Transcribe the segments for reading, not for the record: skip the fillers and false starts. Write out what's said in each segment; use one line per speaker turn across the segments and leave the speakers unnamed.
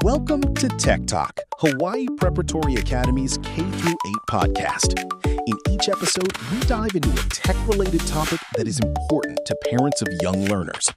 Welcome to Tech Talk, Hawaii Preparatory Academy's K-8 podcast. In each episode, we dive into a tech-related topic that is important to parents of young learners.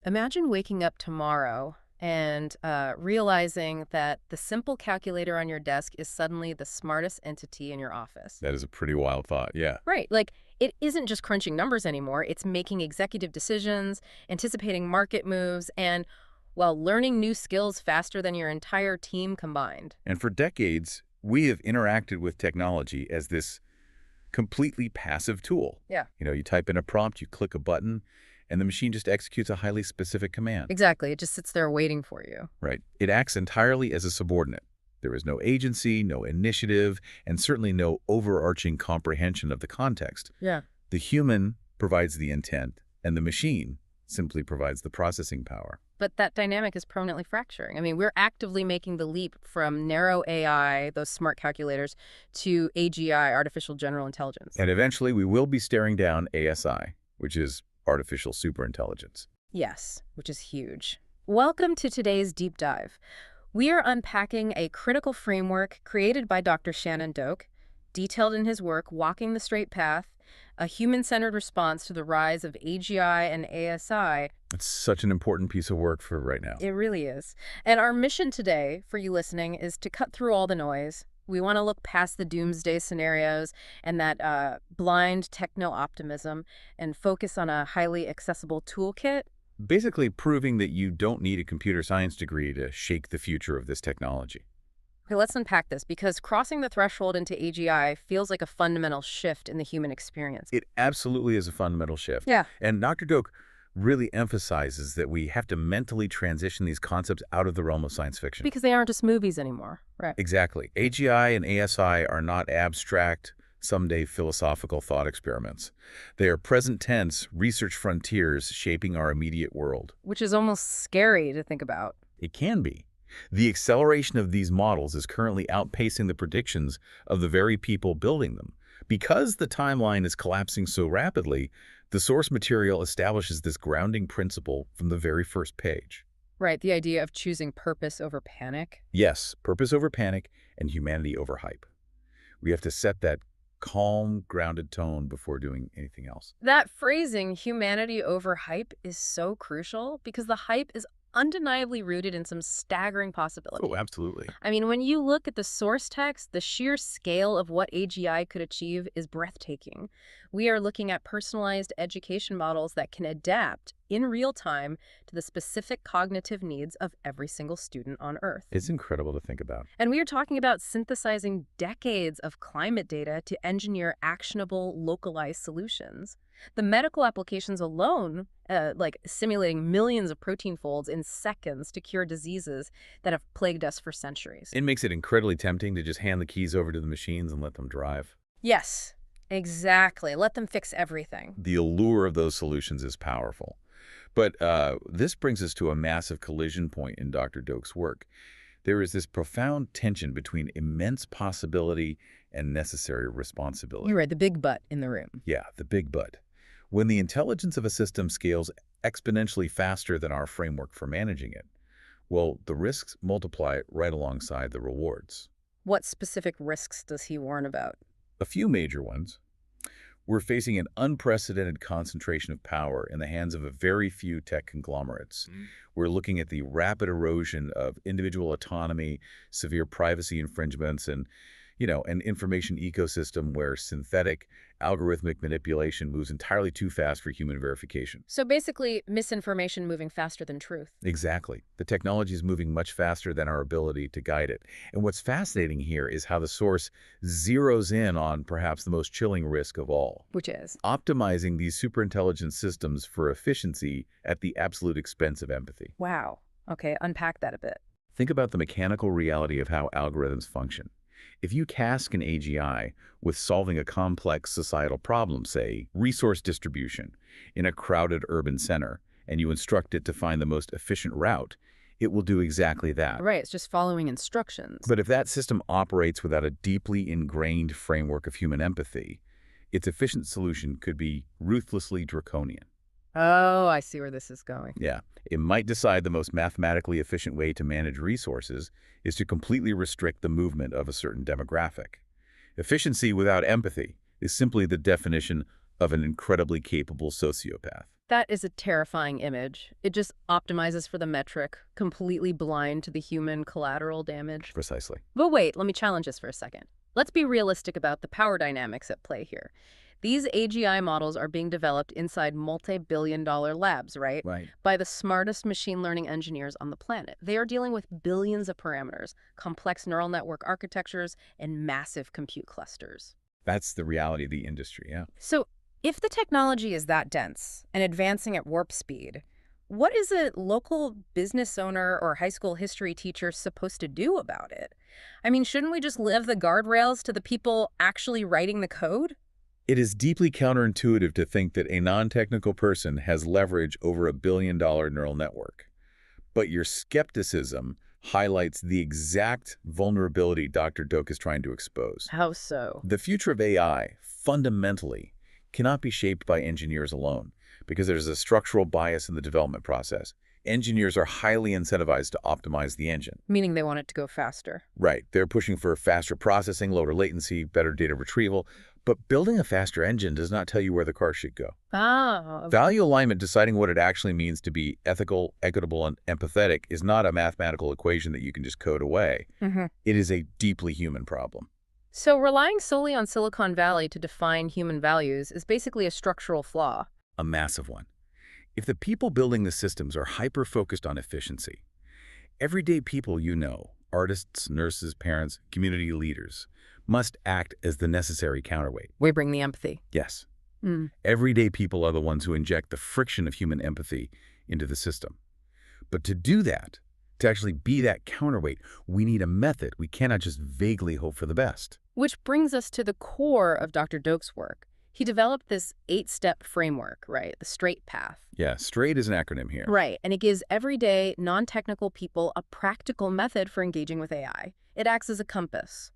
Imagine waking up tomorrow and realizing that the simple calculator on your desk is suddenly the smartest entity in your office.
That is a pretty wild thought, yeah.
Right. Like, it isn't just crunching numbers anymore. It's making executive decisions, anticipating market moves, and, well, learning new skills faster than your entire team combined.
And for decades, we have interacted with technology as this completely passive tool.
Yeah.
You type in a prompt, you click a button, and the machine just executes a highly specific command.
Exactly. It just sits there waiting for you.
Right. It acts entirely as a subordinate. There is no agency, no initiative, and certainly no overarching comprehension of the context.
Yeah.
The human provides the intent, and the machine simply provides the processing power.
But that dynamic is permanently fracturing. I mean, we're actively making the leap from narrow AI, those smart calculators, to AGI, artificial general intelligence.
And eventually, we will be staring down ASI, which is Artificial Superintelligence.
Yes, which is huge. Welcome to today's deep dive. We are unpacking a critical framework created by Dr. Shannon Doak, detailed in his work, Walking the Straight Path, a human-centered response to the rise of AGI and ASI.
It's such an important piece of work for right now.
It really is. And our mission today, for you listening, is to cut through all the noise. We want to look past the doomsday scenarios and that blind techno-optimism and focus on a highly accessible toolkit.
Basically proving that you don't need a computer science degree to shake the future of this technology.
Okay, let's unpack this, because crossing the threshold into AGI feels like a fundamental shift in the human experience.
It absolutely is a fundamental shift.
Yeah.
And Dr. Doak really emphasizes that we have to mentally transition these concepts out of the realm of science fiction.
Because they aren't just movies anymore, right?
Exactly. AGI and ASI are not abstract, someday philosophical thought experiments. They are present tense research frontiers shaping our immediate world.
Which is almost scary to think about.
It can be. The acceleration of these models is currently outpacing the predictions of the very people building them. Because the timeline is collapsing so rapidly, the source material establishes this grounding principle from the very first page.
Right, the idea of choosing purpose over panic.
Yes, purpose over panic and humanity over hype. We have to set that calm, grounded tone before doing anything else.
That phrasing, humanity over hype, is so crucial because the hype is undeniably rooted in some staggering possibilities.
Oh, absolutely.
I mean, when you look at the source text, the sheer scale of what AGI could achieve is breathtaking. We are looking at personalized education models that can adapt in real time to the specific cognitive needs of every single student on Earth.
It's incredible to think about.
And we are talking about synthesizing decades of climate data to engineer actionable, localized solutions. The medical applications alone, like simulating millions of protein folds in seconds to cure diseases that have plagued us for centuries.
It makes it incredibly tempting to just hand the keys over to the machines and let them drive.
Yes, exactly. Let them fix everything.
The allure of those solutions is powerful. But this brings us to a massive collision point in Dr. Doak's work. There is this profound tension between immense possibility and necessary responsibility.
You're right, the big but in the room.
Yeah, the big but. When the intelligence of a system scales exponentially faster than our framework for managing it, well, the risks multiply right alongside the rewards.
What specific risks does he warn about?
A few major ones. We're facing an unprecedented concentration of power in the hands of a very few tech conglomerates. We're looking at the rapid erosion of individual autonomy, severe privacy infringements, and an information ecosystem where synthetic algorithmic manipulation moves entirely too fast for human verification.
So basically, misinformation moving faster than truth.
Exactly. The technology is moving much faster than our ability to guide it. And what's fascinating here is how the source zeroes in on perhaps the most chilling risk of all.
Which is?
Optimizing these superintelligent systems for efficiency at the absolute expense of empathy.
Wow. Okay, unpack that a bit.
Think about the mechanical reality of how algorithms function. If you task an AGI with solving a complex societal problem, say resource distribution, in a crowded urban center, and you instruct it to find the most efficient route, it will do exactly that.
Right, it's just following instructions.
But if that system operates without a deeply ingrained framework of human empathy, its efficient solution could be ruthlessly draconian.
Oh, I see where this is going.
Yeah, it might decide the most mathematically efficient way to manage resources is to completely restrict the movement of a certain demographic. Efficiency without empathy is simply the definition of an incredibly capable sociopath.
That is a terrifying image. It just optimizes for the metric, completely blind to the human collateral damage.
Precisely.
But wait, let me challenge this for a second. Let's be realistic about the power dynamics at play here. These AGI models are being developed inside multi-billion-dollar labs, right?
Right.
By the smartest machine learning engineers on the planet. They are dealing with billions of parameters, complex neural network architectures, and massive compute clusters.
That's the reality of the industry, yeah.
So if the technology is that dense and advancing at warp speed, what is a local business owner or high school history teacher supposed to do about it? I mean, shouldn't we just leave the guardrails to the people actually writing the code?
It is deeply counterintuitive to think that a non-technical person has leverage over a billion-dollar neural network. But your skepticism highlights the exact vulnerability Dr. Doak is trying to expose.
How so?
The future of AI, fundamentally, cannot be shaped by engineers alone, because there's a structural bias in the development process. Engineers are highly incentivized to optimize the engine.
Meaning they want it to go faster.
Right. They're pushing for faster processing, lower latency, better data retrieval. But building a faster engine does not tell you where the car should go.
Ah.
Value alignment, deciding what it actually means to be ethical, equitable, and empathetic, is not a mathematical equation that you can just code away. It is a deeply human problem.
So relying solely on Silicon Valley to define human values is basically a structural flaw.
A massive one. If the people building the systems are hyper-focused on efficiency, everyday people you know, artists, nurses, parents, community leaders, must act as the necessary counterweight.
We bring the empathy.
Yes. Everyday people are the ones who inject the friction of human empathy into the system. But to do that, to actually be that counterweight, we need a method. We cannot just vaguely hope for the best.
Which brings us to the core of Dr. Doak's work. He developed this 8-step framework, right? The StrAIght path.
Yeah, StrAIght is an acronym here.
Right, and it gives everyday, non-technical people a practical method for engaging with AI. It acts as a compass.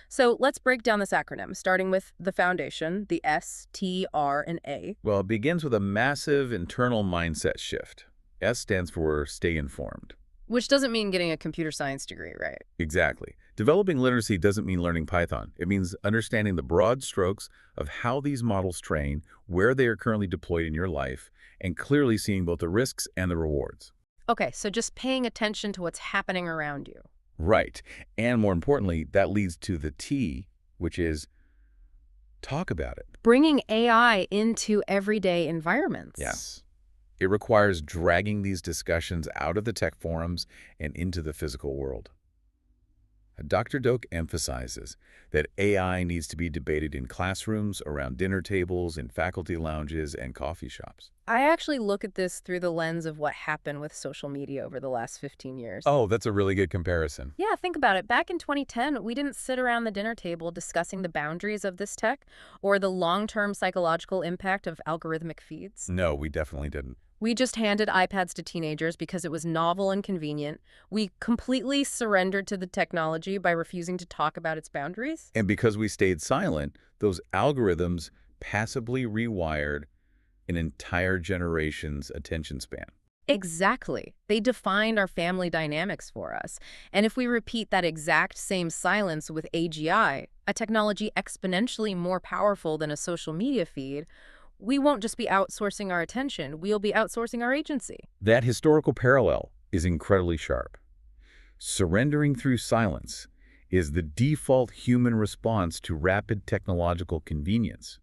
So let's break down this acronym, starting with the foundation, the S, T, R, and A.
Well, it begins with a massive internal mindset shift. S stands for stay informed.
Which doesn't mean getting a computer science degree, right?
Exactly. Developing literacy doesn't mean learning Python. It means understanding the broad strokes of how these models train, where they are currently deployed in your life, and clearly seeing both the risks and the rewards.
Okay, so just paying attention to what's happening around you.
Right. And more importantly, that leads to the T, which is talk about it.
Bringing AI into everyday environments.
Yes. It requires dragging these discussions out of the tech forums and into the physical world. Dr. Doak emphasizes that AI needs to be debated in classrooms, around dinner tables, in faculty lounges, and coffee shops.
I actually look at this through the lens of what happened with social media over the last 15 years.
Oh, that's a really good comparison.
Yeah, think about it. Back in 2010, we didn't sit around the dinner table discussing the boundaries of this tech or the long-term psychological impact of algorithmic feeds.
No, we definitely didn't.
We just handed iPads to teenagers because it was novel and convenient. We completely surrendered to the technology by refusing to talk about its boundaries.
And because we stayed silent, those algorithms passively rewired an entire generation's attention span.
Exactly. They defined our family dynamics for us. And if we repeat that exact same silence with AGI, a technology exponentially more powerful than a social media feed, we won't just be outsourcing our attention, we'll be outsourcing our agency.
That historical parallel is incredibly sharp. Surrendering through silence is the default human response to rapid technological convenience.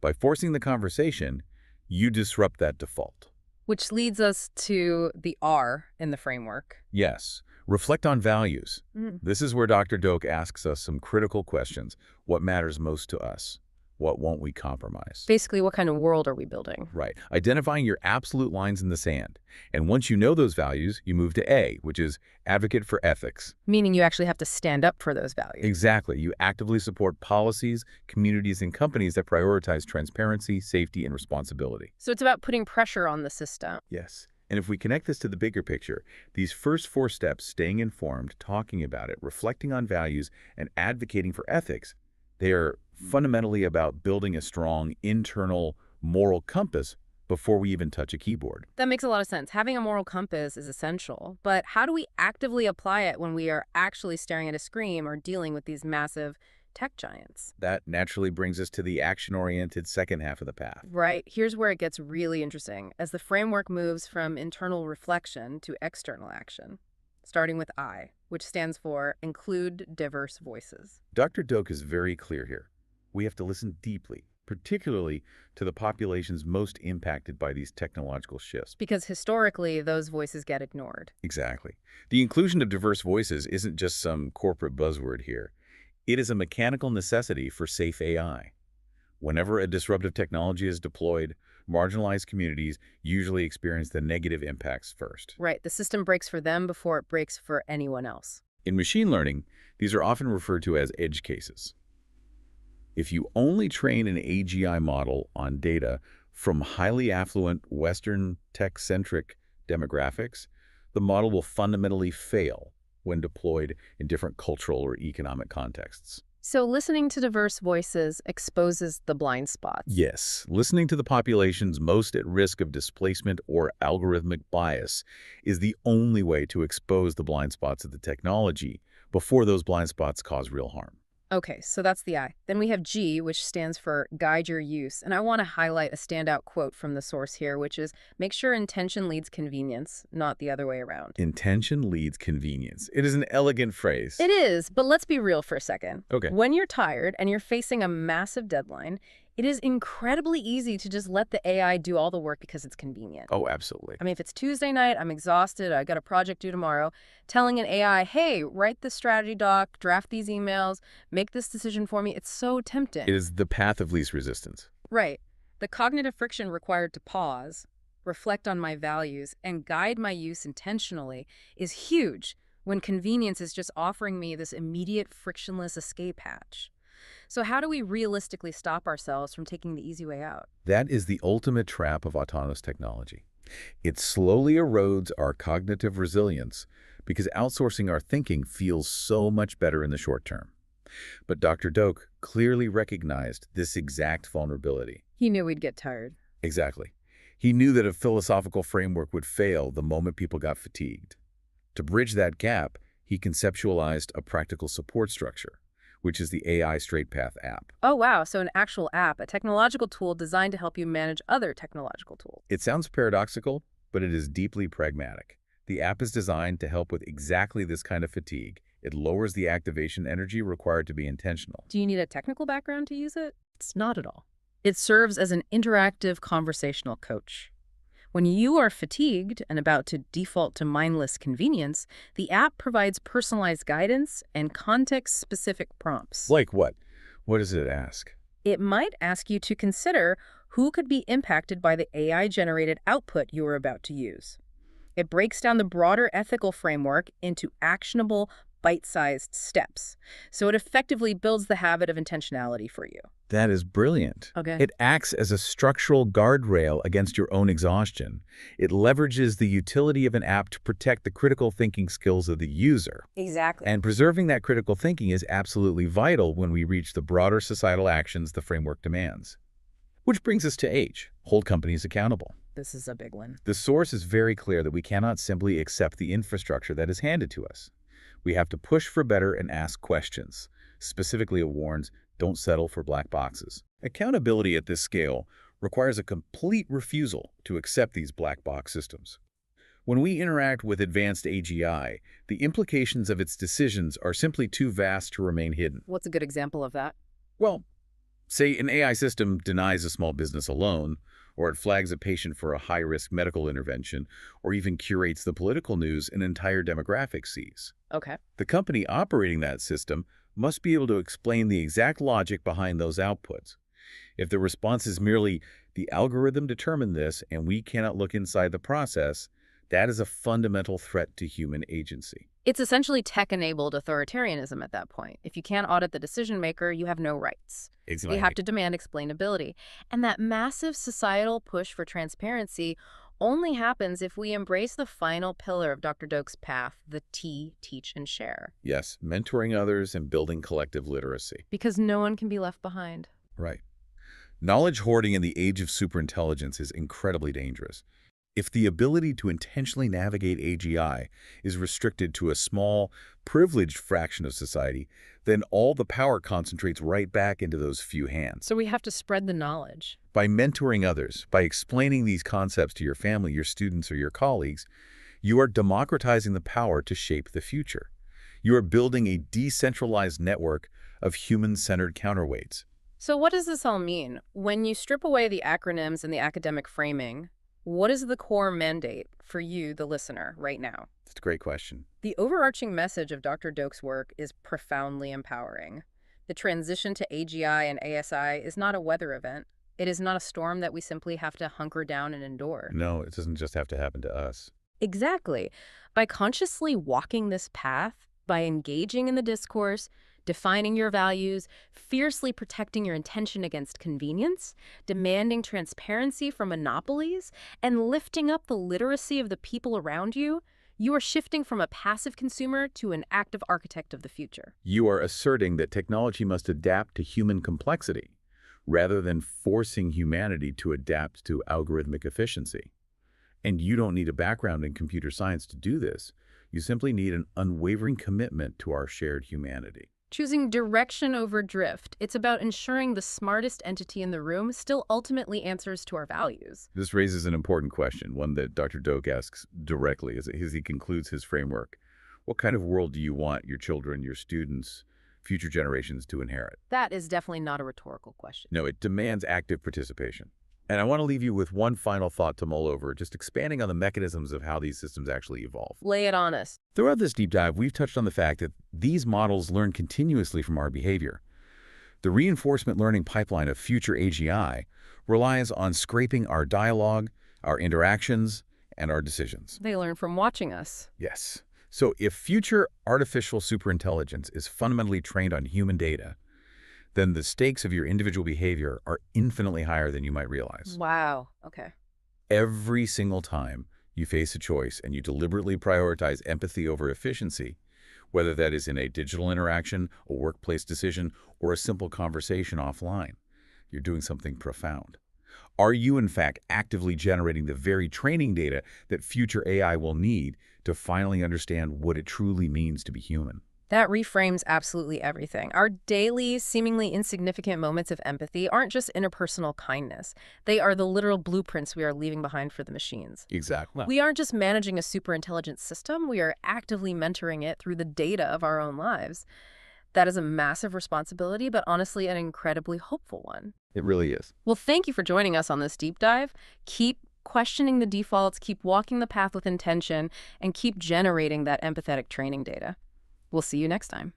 By forcing the conversation, you disrupt that default.
Which leads us to the R in the framework.
Yes. Reflect on values. This is where Dr. Doak asks us some critical questions. What matters most to us? What won't we compromise?
Basically, what kind of world are we building?
Right. Identifying your absolute lines in the sand. And once you know those values, you move to A, which is advocate for ethics.
Meaning you actually have to stand up for those values.
Exactly. You actively support policies, communities, and companies that prioritize transparency, safety, and responsibility.
So it's about putting pressure on the system.
Yes. And if we connect this to the bigger picture, these first 4 steps, staying informed, talking about it, reflecting on values, and advocating for ethics, they are fundamentally about building a strong internal moral compass before we even touch a keyboard.
That makes a lot of sense. Having a moral compass is essential, but how do we actively apply it when we are actually staring at a screen or dealing with these massive tech giants?
That naturally brings us to the action-oriented second half of the path.
Right. Here's where it gets really interesting as the framework moves from internal reflection to external action, starting with I, which stands for Include Diverse Voices.
Dr. Doak is very clear here. We have to listen deeply, particularly to the populations most impacted by these technological shifts.
Because historically, those voices get ignored.
Exactly. The inclusion of diverse voices isn't just some corporate buzzword here. It is a mechanical necessity for safe AI. Whenever a disruptive technology is deployed, marginalized communities usually experience the negative impacts first.
Right. The system breaks for them before it breaks for anyone else.
In machine learning, these are often referred to as edge cases. If you only train an AGI model on data from highly affluent Western tech-centric demographics, the model will fundamentally fail when deployed in different cultural or economic contexts.
So listening to diverse voices exposes the blind spots.
Yes, listening to the populations most at risk of displacement or algorithmic bias is the only way to expose the blind spots of the technology before those blind spots cause real harm.
Okay, so that's the I. Then we have G, which stands for Guide Your Use. And I want to highlight a standout quote from the source here, which is, make sure intention leads convenience, not the other way around.
Intention leads convenience. It is an elegant phrase.
It is, but let's be real for a second.
Okay.
When you're tired and you're facing a massive deadline, it is incredibly easy to just let the AI do all the work because it's convenient.
Oh, absolutely.
I mean, if it's Tuesday night, I'm exhausted, I got a project due tomorrow, telling an AI, hey, write this strategy doc, draft these emails, make this decision for me, it's so tempting.
It is the path of least resistance.
Right. The cognitive friction required to pause, reflect on my values, and guide my use intentionally is huge when convenience is just offering me this immediate frictionless escape hatch. So how do we realistically stop ourselves from taking the easy way out?
That is the ultimate trap of autonomous technology. It slowly erodes our cognitive resilience because outsourcing our thinking feels so much better in the short term. But Dr. Doak clearly recognized this exact vulnerability.
He knew we'd get tired.
Exactly. He knew that a philosophical framework would fail the moment people got fatigued. To bridge that gap, he conceptualized a practical support structure, which is the AI StrAIght app.
Oh, wow. So an actual app, a technological tool designed to help you manage other technological tools.
It sounds paradoxical, but it is deeply pragmatic. The app is designed to help with exactly this kind of fatigue. It lowers the activation energy required to be intentional.
Do you need a technical background to use it? It's not at all. It serves as an interactive conversational coach. When you are fatigued and about to default to mindless convenience, the app provides personalized guidance and context-specific prompts.
Like what? What does it ask?
It might ask you to consider who could be impacted by the AI-generated output you are about to use. It breaks down the broader ethical framework into actionable, bite-sized steps. So it effectively builds the habit of intentionality for you.
That is brilliant.
Okay.
It acts as a structural guardrail against your own exhaustion. It leverages the utility of an app to protect the critical thinking skills of the user.
Exactly.
And preserving that critical thinking is absolutely vital when we reach the broader societal actions the framework demands. Which brings us to H, hold companies accountable.
This is a big one.
The source is very clear that we cannot simply accept the infrastructure that is handed to us. We have to push for better and ask questions. Specifically, it warns, don't settle for black boxes. Accountability at this scale requires a complete refusal to accept these black box systems. When we interact with advanced AGI, the implications of its decisions are simply too vast to remain hidden.
What's a good example of that?
Well, say an AI system denies a small business a loan, or it flags a patient for a high-risk medical intervention, or even curates the political news an entire demographic sees.
Okay.
The company operating that system must be able to explain the exact logic behind those outputs. If the response is merely, the algorithm determined this and we cannot look inside the process, that is a fundamental threat to human agency.
It's essentially tech-enabled authoritarianism at that point. If you can't audit the decision maker, you have no rights.
Exactly.
You have to demand explainability. And that massive societal push for transparency only happens if we embrace the final pillar of Dr. Doak's path, the T, teach and share.
Yes, mentoring others and building collective literacy.
Because no one can be left behind.
Right. Knowledge hoarding in the age of superintelligence is incredibly dangerous. If the ability to intentionally navigate AGI is restricted to a small, privileged fraction of society, then all the power concentrates right back into those few hands.
So we have to spread the knowledge.
By mentoring others, by explaining these concepts to your family, your students, or your colleagues, you are democratizing the power to shape the future. You are building a decentralized network of human-centered counterweights.
So what does this all mean? When you strip away the acronyms and the academic framing, what is the core mandate for you, the listener, right now?
That's a great question.
The overarching message of Dr. Doak's work is profoundly empowering. The transition to AGI and ASI is not a weather event. It is not a storm that we simply have to hunker down and endure.
No, it doesn't just have to happen to us.
Exactly. By consciously walking this path, by engaging in the discourse, defining your values, fiercely protecting your intention against convenience, demanding transparency from monopolies, and lifting up the literacy of the people around you, you are shifting from a passive consumer to an active architect of the future.
You are asserting that technology must adapt to human complexity, rather than forcing humanity to adapt to algorithmic efficiency. And you don't need a background in computer science to do this. You simply need an unwavering commitment to our shared humanity.
Choosing direction over drift, it's about ensuring the smartest entity in the room still ultimately answers to our values.
This raises an important question, one that Dr. Doak asks directly as he concludes his framework. What kind of world do you want your children, your students, future generations to inherit?
That is definitely not a rhetorical question.
No, it demands active participation. And I want to leave you with one final thought to mull over, just expanding on the mechanisms of how these systems actually evolve.
Lay it on us.
Throughout this deep dive, we've touched on the fact that these models learn continuously from our behavior. The reinforcement learning pipeline of future AGI relies on scraping our dialogue, our interactions, and our decisions.
They learn from watching us.
Yes. So if future artificial superintelligence is fundamentally trained on human data, then the stakes of your individual behavior are infinitely higher than you might realize.
Wow. Okay.
Every single time you face a choice and you deliberately prioritize empathy over efficiency, whether that is in a digital interaction, a workplace decision, or a simple conversation offline, you're doing something profound. Are you, in fact, actively generating the very training data that future AI will need to finally understand what it truly means to be human?
That reframes absolutely everything. Our daily, seemingly insignificant moments of empathy aren't just interpersonal kindness. They are the literal blueprints we are leaving behind for the machines.
Exactly.
We aren't just managing a superintelligent system, we are actively mentoring it through the data of our own lives. That is a massive responsibility, but honestly an incredibly hopeful one.
It really is.
Well, thank you for joining us on this deep dive. Keep questioning the defaults, keep walking the path with intention, and keep generating that empathetic training data. We'll see you next time.